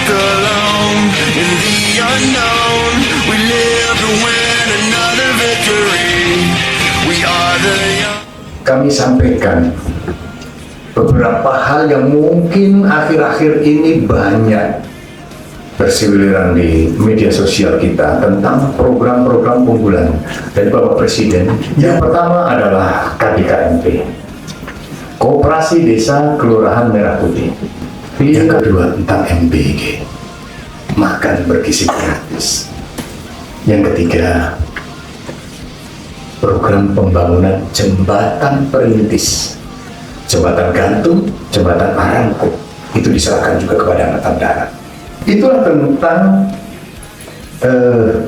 walk alone in the unknown. We live to win another victory. We are the young. Kami sampaikan beberapa hal yang mungkin akhir-akhir ini banyak berseliweran di media sosial kita tentang program-program unggulan dari Bapak Presiden. Yang pertama adalah KDKMP, Koperasi Desa Kelurahan Merah Putih. Yang kedua tentang MBG, makan bergizi gratis. Yang ketiga, program pembangunan jembatan perintis, jembatan gantung, jembatan Arangko, itu diserahkan juga kepada Angkatan Darat. Itulah tentang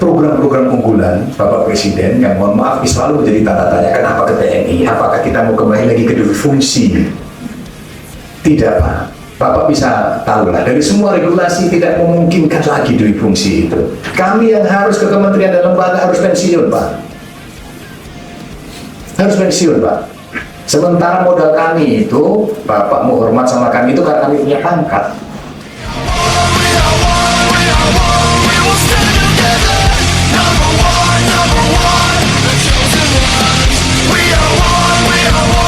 program-program unggulan Bapak Presiden yang mohon maaf selalu menjadi tanda tanya, kenapa ke TNI? Apakah kita mau kembali lagi ke dui fungsi? Tidak, Pak. Bapak bisa tahu lah, dari semua regulasi tidak memungkinkan lagi dui fungsi itu. Kami yang harus ke kementerian dan lembaga harus pensiun, Pak. Harus pensiun, Pak. Sementara modal kami itu, Bapak mau hormat sama kami itu karena kami punya pangkat. We are one,